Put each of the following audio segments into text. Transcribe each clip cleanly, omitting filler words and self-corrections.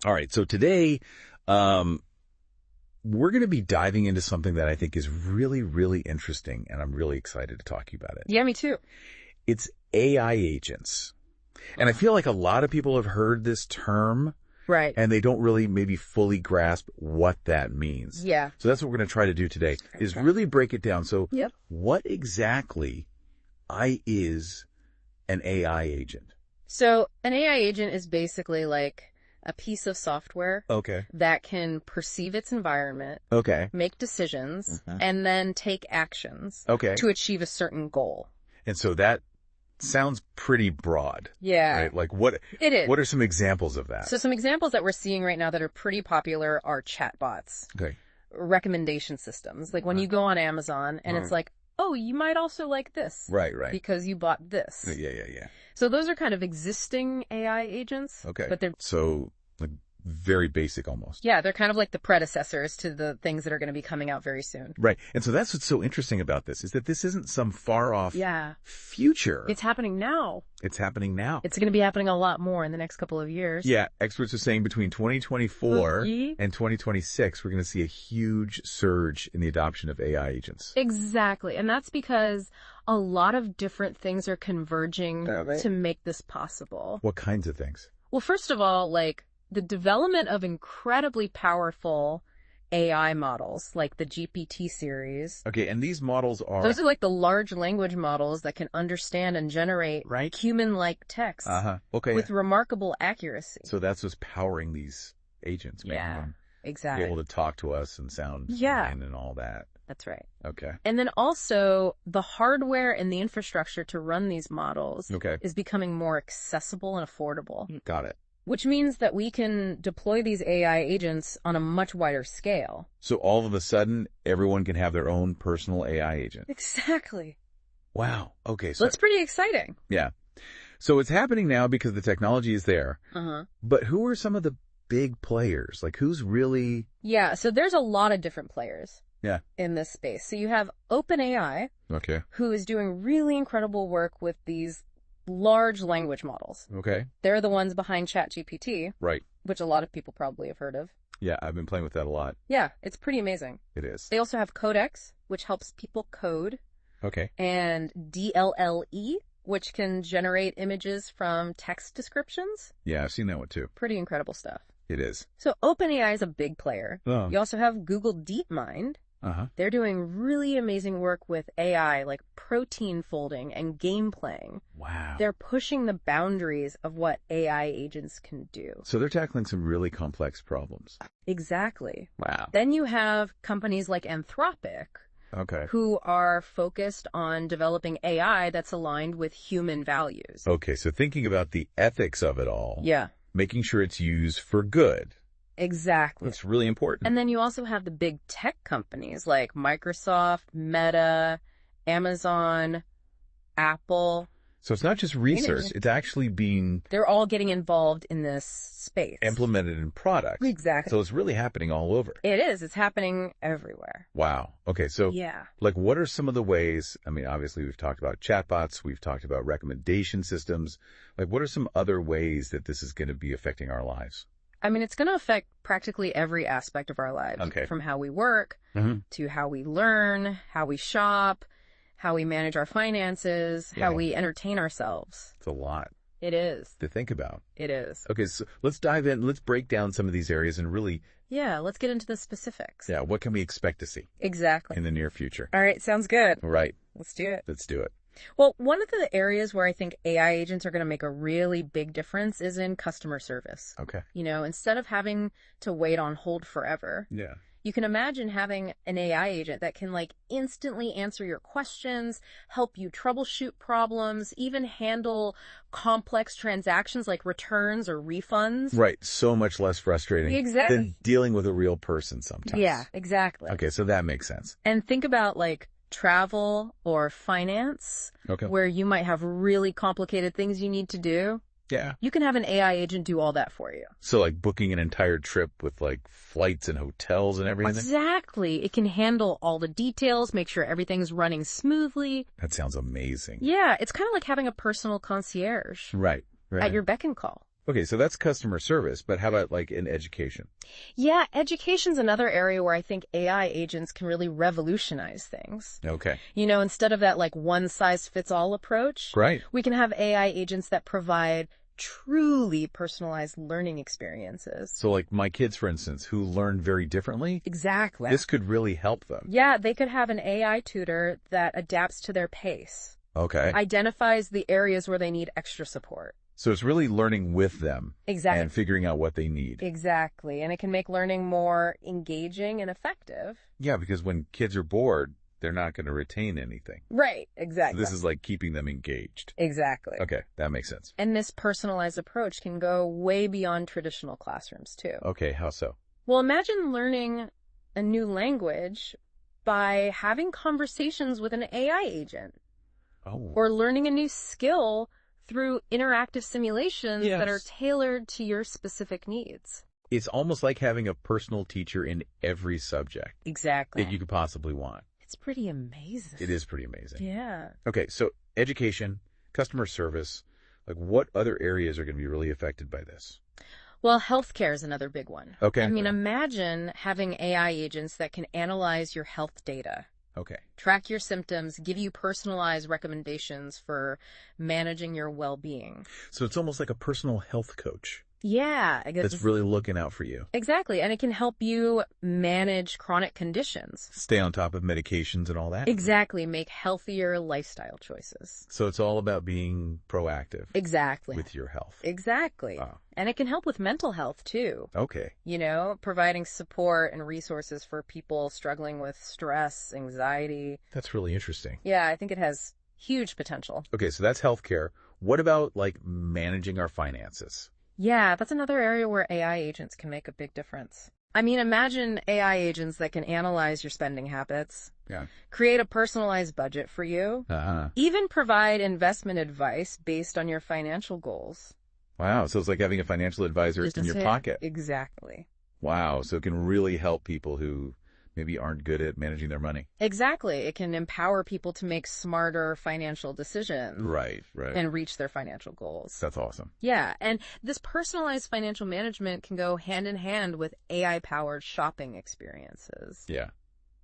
All right. So today, we're going to be diving into something that I think is really, really interesting, and I'm really excited to talk to you about it. Yeah, me too. It's AI agents. And I feel like a lot of people have heard this term. Right. And they don't really maybe fully grasp what that means. Yeah. So that's what we're going to try to do today, is really break it down. So Yep. what exactly is an AI agent? So an AI agent is basically like a piece of software Okay. that can perceive its environment, Okay. make decisions, and then take actions Okay. to achieve a certain goal. And so that sounds pretty broad. Yeah. Right? Like what It is. are some examples of that? So some examples that we're seeing right now that are pretty popular are chatbots, Okay. recommendation systems. Like when you go on Amazon and it's like, oh, you might also like this. Right. Because you bought this. Yeah. So those are kind of existing AI agents. Okay. But they're, so like very basic almost. yeah, they're kind of like the predecessors to the things that are going to be coming out very soon. Right. And so that's what's so interesting about this, is that this isn't some far off future. It's happening now. It's happening now. It's going to be happening a lot more in the next couple of years. Yeah. Experts are saying between 2024 and 2026, we're going to see a huge surge in the adoption of AI agents. Exactly. And that's because a lot of different things are converging to make this possible. What kinds of things? Well, first of all, like the development of incredibly powerful AI models, like the GPT series. Okay, and these models are... Those are like the large language models that can understand and generate human-like text with remarkable accuracy. So that's what's powering these agents, making them exactly. be able to talk to us and sound fine and all that. That's right. Okay. And then also the hardware and the infrastructure to run these models is becoming more accessible and affordable. Got it. Which means that we can deploy these AI agents on a much wider scale. So all of a sudden, everyone can have their own personal AI agent. Exactly. Wow. Okay. So that's pretty exciting. Yeah. So it's happening now because the technology is there. But who are some of the big players? Like who's really... Yeah. So there's a lot of different players in this space. So you have OpenAI, who is doing really incredible work with these large language models. Okay. They're the ones behind ChatGPT. Right. Which a lot of people probably have heard of. Yeah, I've been playing with that a lot. Yeah, it's pretty amazing. It is. They also have Codex, which helps people code. Okay. And DLLE, which can generate images from text descriptions. Yeah, I've seen that one too. Pretty incredible stuff. It is. So OpenAI is a big player. Oh. You also have Google DeepMind. They're doing really amazing work with AI, like protein folding and game playing. Wow. They're pushing the boundaries of what AI agents can do. So they're tackling some really complex problems. Exactly. Wow. Then you have companies like Anthropic, who are focused on developing AI that's aligned with human values. Okay, so thinking about the ethics of it all. Yeah. Making sure it's used for good. Exactly. It's really important. And then you also have the big tech companies like Microsoft, Meta, Amazon, Apple. So it's not just research, it's actually being... They're all getting involved in this space. Implemented in products. Exactly. So it's really happening all over. It is. It's happening everywhere. Wow. Okay, so like what are some of the ways, I mean, obviously we've talked about chatbots, we've talked about recommendation systems. Like what are some other ways that this is going to be affecting our lives? I mean, it's going to affect practically every aspect of our lives. From how we work to how we learn, how we shop, how we manage our finances, how we entertain ourselves. It's a lot. It is. To think about. It is. Okay, so let's dive in. Let's break down some of these areas and really... Yeah, let's get into the specifics. Yeah, what can we expect to see? Exactly. In the near future. All right, sounds good. Right. Let's do it. Let's do it. Well, one of the areas where I think AI agents are going to make a really big difference is in customer service. Okay. You know, instead of having to wait on hold forever. Yeah. You can imagine having an AI agent that can like instantly answer your questions, help you troubleshoot problems, even handle complex transactions like returns or refunds. Right. So much less frustrating than dealing with a real person sometimes. Yeah, exactly. Okay, so that makes sense. And think about like travel or finance, where you might have really complicated things you need to do. Yeah. You can have an AI agent do all that for you. So like booking an entire trip with like flights and hotels and everything? Exactly. It can handle all the details, make sure everything's running smoothly. That sounds amazing. Yeah. It's kind of like having a personal concierge. Right. At your beck and call. Okay, so that's customer service, but how about like in education? Yeah, education's another area where I think AI agents can really revolutionize things. Okay. Instead of that like one-size-fits-all approach, Right. we can have AI agents that provide truly personalized learning experiences. So like my kids, for instance, who learn very differently, Exactly. this could really help them. Yeah, they could have an AI tutor that adapts to their pace, Okay. identifies the areas where they need extra support. So it's really learning with them. Exactly. And figuring out what they need. Exactly. And it can make learning more engaging and effective. Yeah, because when kids are bored, they're not going to retain anything. Right. Exactly. So this is like keeping them engaged. Exactly. Okay, that makes sense. And this personalized approach can go way beyond traditional classrooms, too. Okay, how so? Well, imagine learning a new language by having conversations with an AI agent. Oh. Or learning a new skill through interactive simulations that are tailored to your specific needs. It's almost like having a personal teacher in every subject. Exactly. That you could possibly want. It's pretty amazing. It is pretty amazing. Yeah. Okay, so education, customer service, like what other areas are going to be really affected by this? Well, healthcare is another big one. Okay. I mean, imagine having AI agents that can analyze your health data. Okay. Track your symptoms, give you personalized recommendations for managing your well-being. So it's almost like a personal health coach. Yeah. That's really looking out for you. Exactly. And it can help you manage chronic conditions. Stay on top of medications and all that. Exactly. Make healthier lifestyle choices. So it's all about being proactive. Exactly. With your health. Exactly. Wow. And it can help with mental health, too. Okay. Providing support and resources for people struggling with stress, anxiety. That's really interesting. Yeah, I think it has huge potential. Okay, so that's healthcare. What about, like, managing our finances? Yeah, that's another area where AI agents can make a big difference. I mean, imagine AI agents that can analyze your spending habits. Yeah. Create a personalized budget for you. Even provide investment advice based on your financial goals. Wow, so it's like having a financial advisor in your pocket. Exactly. Wow, so it can really help people who maybe aren't good at managing their money. Exactly. It can empower people to make smarter financial decisions. Right. And reach their financial goals. That's awesome. Yeah, and this personalized financial management can go hand in hand with AI-powered shopping experiences. Yeah.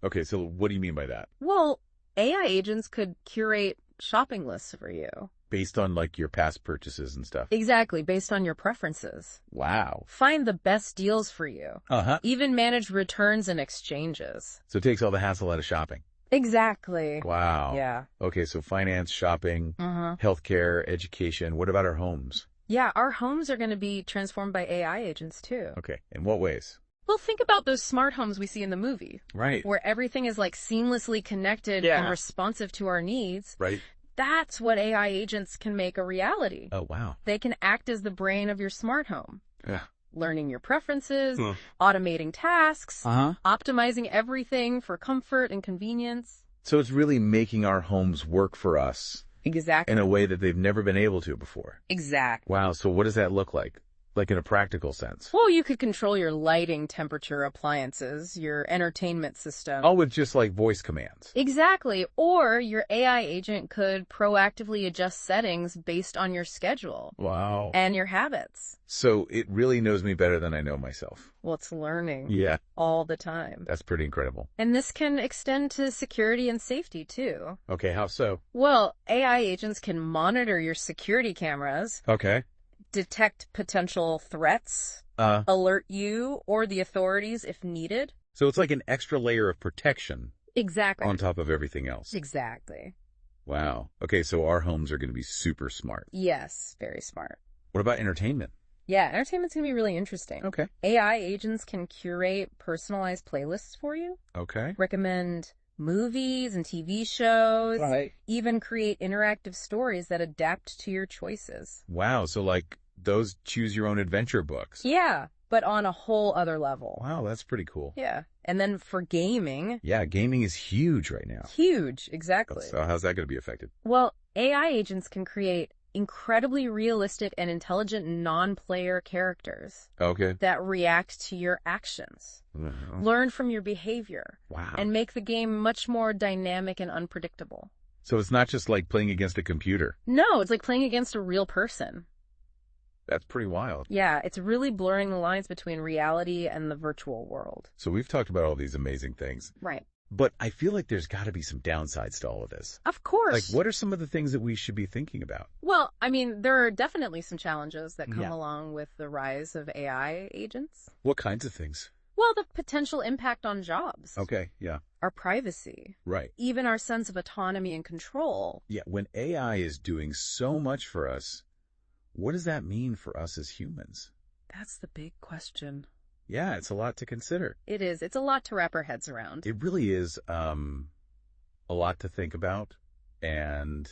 Okay, so what do you mean by that? Well, AI agents could curate shopping lists for you. Based on, like, your past purchases and stuff. Exactly, based on your preferences. Wow. Find the best deals for you. Even manage returns and exchanges. So it takes all the hassle out of shopping. Exactly. Wow. Yeah. Okay, so finance, shopping, healthcare, education. What about our homes? Yeah, our homes are going to be transformed by AI agents, too. Okay, in what ways? Well, think about those smart homes we see in the movie. Right. Where everything is, like, seamlessly connected and responsive to our needs. Right. That's what AI agents can make a reality. Oh, wow. They can act as the brain of your smart home. Yeah. Learning your preferences, automating tasks, optimizing everything for comfort and convenience. So it's really making our homes work for us. Exactly. In a way that they've never been able to before. Exactly. Wow, so what does that look like? Like in a practical sense? Well, you could control your lighting, temperature, appliances, your entertainment system. All with just like voice commands. Exactly. Or your AI agent could proactively adjust settings based on your schedule. Wow. And your habits. So it really knows me better than I know myself. Well, it's learning. Yeah. All the time. That's pretty incredible. And this can extend to security and safety, too. Okay, how so? Well, AI agents can monitor your security cameras. Okay. Detect potential threats, alert you or the authorities if needed. So it's like an extra layer of protection. Exactly. On top of everything else. Exactly. Wow. Okay, so our homes are going to be super smart. Yes, very smart. What about entertainment? Yeah, entertainment's going to be really interesting. Okay. AI agents can curate personalized playlists for you. Okay. Recommend movies and TV shows. Right. Even create interactive stories that adapt to your choices. Wow, so like those choose your own adventure books. Yeah, but on a whole other level. Wow, that's pretty cool. Yeah. And then for gaming. Yeah, gaming is huge right now. Huge, exactly. So how's that going to be affected? Well, AI agents can create incredibly realistic and intelligent non-player characters. Okay. That react to your actions. Learn from your behavior. Wow. And make the game much more dynamic and unpredictable. So it's not just like playing against a computer. No, it's like playing against a real person. That's pretty wild. Yeah, it's really blurring the lines between reality and the virtual world. So we've talked about all these amazing things. Right. But I feel like there's got to be some downsides to all of this. Of course. Like, what are some of the things that we should be thinking about? Well, I mean, there are definitely some challenges that come along with the rise of AI agents. What kinds of things? Well, the potential impact on jobs. Okay, yeah. Our privacy. Right. Even our sense of autonomy and control. Yeah, when AI is doing so much for us, what does that mean for us as humans? That's the big question. Yeah, it's a lot to consider. It is. It's a lot to wrap our heads around. It really is a lot to think about. And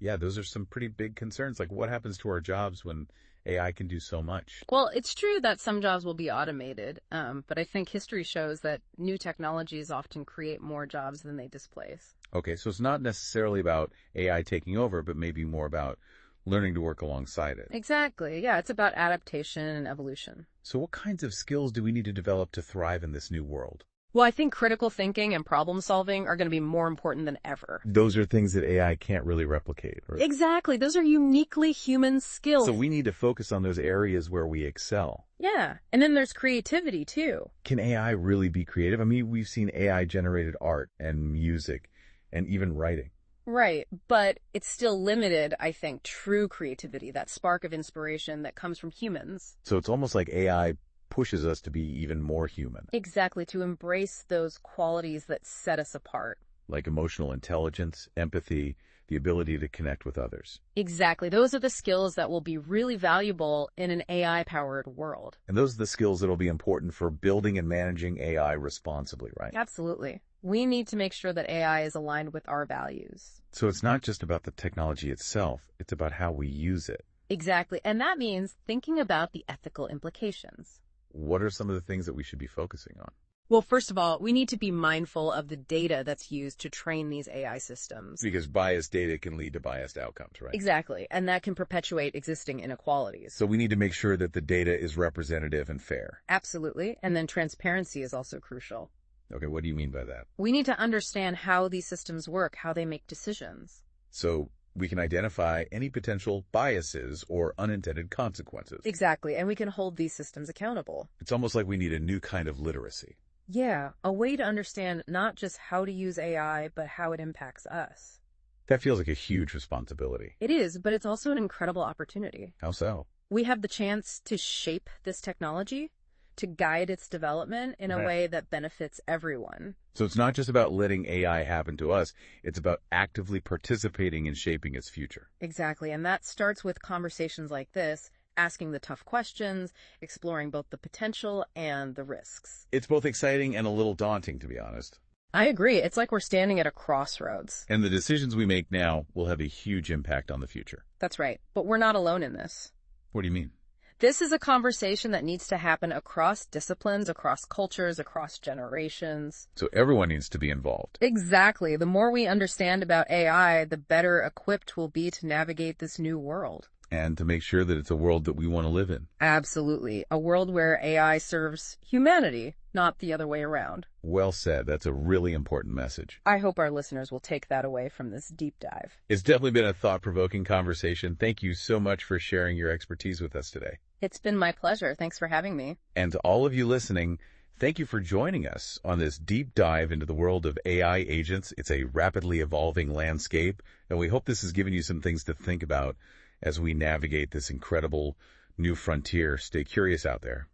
yeah, those are some pretty big concerns. Like, what happens to our jobs when AI can do so much? Well, it's true that some jobs will be automated, but I think history shows that new technologies often create more jobs than they displace. Okay, so it's not necessarily about AI taking over, but maybe more about learning to work alongside it. Exactly. Yeah, it's about adaptation and evolution. So what kinds of skills do we need to develop to thrive in this new world? Well, I think critical thinking and problem solving are going to be more important than ever. Those are things that AI can't really replicate. Right? Exactly. Those are uniquely human skills. So we need to focus on those areas where we excel. Yeah. And then there's creativity, too. Can AI really be creative? I mean, we've seen AI-generated art and music and even writing. Right, but it's still limited, I think, true creativity, that spark of inspiration that comes from humans. So it's almost like AI pushes us to be even more human. Exactly, to embrace those qualities that set us apart. Like emotional intelligence, empathy, the ability to connect with others. Exactly, those are the skills that will be really valuable in an AI-powered world. And those are the skills that will be important for building and managing AI responsibly, right? Absolutely. We need to make sure that AI is aligned with our values. So it's not just about the technology itself, it's about how we use it. Exactly, and that means thinking about the ethical implications. What are some of the things that we should be focusing on? Well, first of all, we need to be mindful of the data that's used to train these AI systems. Because biased data can lead to biased outcomes, right? Exactly, and that can perpetuate existing inequalities. So we need to make sure that the data is representative and fair. Absolutely, and then transparency is also crucial. Okay, what do you mean by that? We need to understand how these systems work, how they make decisions. So we can identify any potential biases or unintended consequences. Exactly, and we can hold these systems accountable. It's almost like we need a new kind of literacy. Yeah, a way to understand not just how to use AI, but how it impacts us. That feels like a huge responsibility. It is, but it's also an incredible opportunity. How so? We have the chance to shape this technology, to guide its development in a way that benefits everyone. So it's not just about letting AI happen to us, it's about actively participating in shaping its future. Exactly, and that starts with conversations like this, asking the tough questions, exploring both the potential and the risks. It's both exciting and a little daunting, to be honest. I agree. It's like we're standing at a crossroads. And the decisions we make now will have a huge impact on the future. That's right, but we're not alone in this. What do you mean? This is a conversation that needs to happen across disciplines, across cultures, across generations. So everyone needs to be involved. Exactly. The more we understand about AI, the better equipped we'll be to navigate this new world. And to make sure that it's a world that we want to live in. Absolutely. A world where AI serves humanity, not the other way around. Well said. That's a really important message. I hope our listeners will take that away from this deep dive. It's definitely been a thought-provoking conversation. Thank you so much for sharing your expertise with us today. It's been my pleasure. Thanks for having me. And to all of you listening, thank you for joining us on this deep dive into the world of AI agents. It's a rapidly evolving landscape, and we hope this has given you some things to think about as we navigate this incredible new frontier. Stay curious out there.